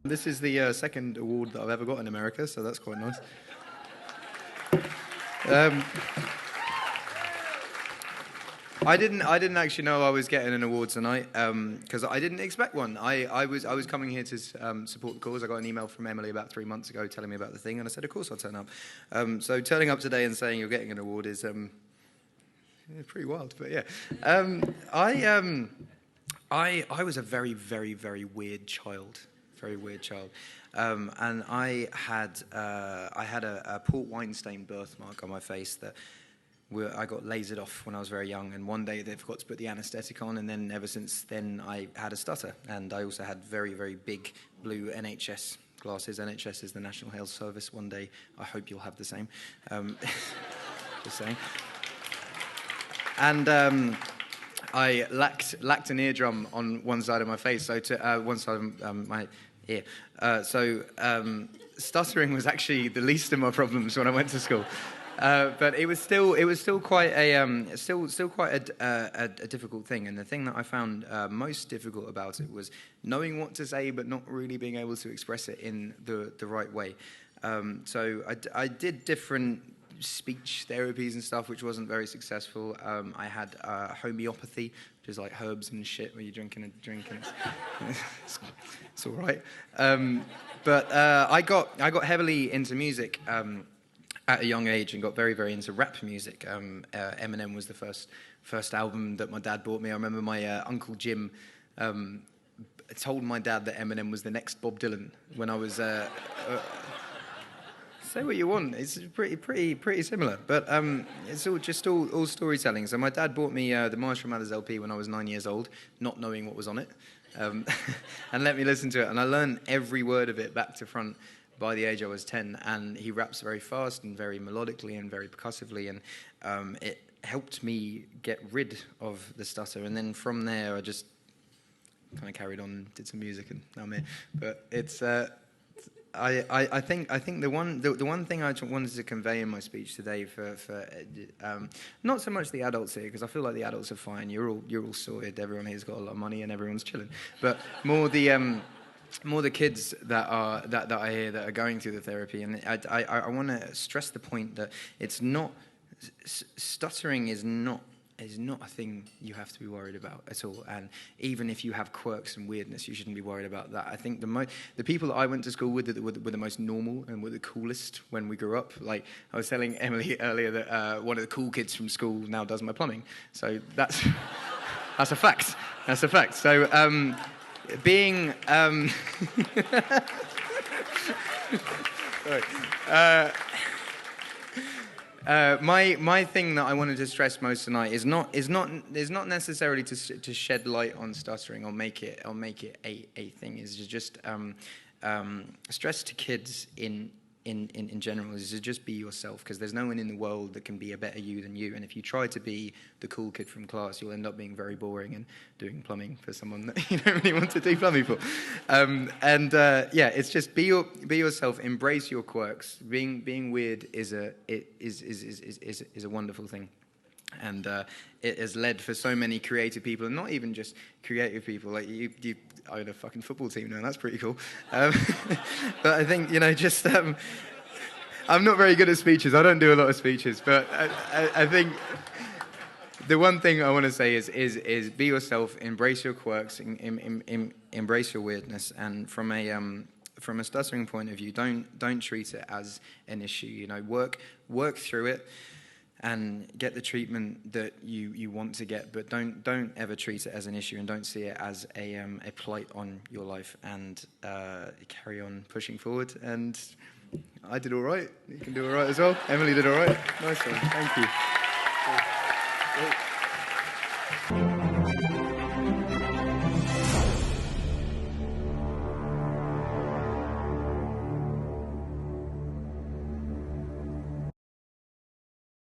This is the second award that I've ever got in America, so that's quite nice. I didn't actually know I was getting an award tonight because I didn't expect one. I was coming here to support the cause. I got an email from Emily about 3 months ago telling me about the thing, and I said, of course I'll turn up. So turning up today and saying you're getting an award is pretty wild, but yeah. I was a very, very, very weird child. Very weird child. And I had a port wine stained birthmark on my face that I got lasered off when I was very young, and one day they forgot to put the anaesthetic on, and then ever since then I had a stutter, and I also had very, very big blue NHS glasses. NHS is the National Health Service. One day I hope you'll have the same. Just saying. And I lacked an eardrum on one side of my face, so to one side of my ear. Stuttering was actually the least of my problems when I went to school. But it was still quite a difficult thing, and the thing that I found most difficult about it was knowing what to say but not really being able to express it in the right way. So I did different speech therapies and stuff, which wasn't very successful. I had homeopathy, which is like herbs and shit where you're drinking a drink and it's all right. But I got heavily into music at a young age and got very, very into rap music. Eminem was the first album that my dad bought me. I remember my Uncle Jim told my dad that Eminem was the next Bob Dylan when I was... say what you want. It's pretty similar, but it's all storytelling. So my dad bought me the Marshall Mathers LP when I was 9 years old, not knowing what was on it, and let me listen to it. And I learned every word of it back to front by the age I was 10, and he raps very fast and very melodically and very percussively, and it helped me get rid of the stutter. And then from there, I just kind of carried on, did some music, and now I'm here. But it's I think the one thing I wanted to convey in my speech today for not so much the adults here, because I feel like the adults are fine. You're all sorted. Everyone here's got a lot of money and everyone's chilling. But more the kids that I hear that are going through the therapy, and I want to stress the point that it's not stuttering is not a thing you have to be worried about at all. And even if you have quirks and weirdness, you shouldn't be worried about that. I think the people that I went to school with were the most normal and were the coolest when we grew up. Like I was telling Emily earlier that one of the cool kids from school now does my plumbing. So that's a fact. That's a fact. So being sorry. My thing that I wanted to stress most tonight is not necessarily to shed light on stuttering or make it a thing. Is just stress to kids in general is to just be yourself, because there's no one in the world that can be a better you than you. And if you try to be the cool kid from class, you'll end up being very boring and doing plumbing for someone that you don't really want to do plumbing for. It's just be yourself, embrace your quirks. Being weird is a wonderful thing. And it has led for so many creative people, and not even just creative people. Like you own a fucking football team now. That's pretty cool. But I think I'm not very good at speeches. I don't do a lot of speeches, but I think the one thing I want to say is be yourself, embrace your quirks, embrace your weirdness, and from a stuttering point of view, don't treat it as an issue. Work through it and get the treatment that you want to get, but don't ever treat it as an issue, and don't see it as a plight on your life, and carry on pushing forward. And I did all right. You can do all right as well. Emily did all right. Nice one. Thank you.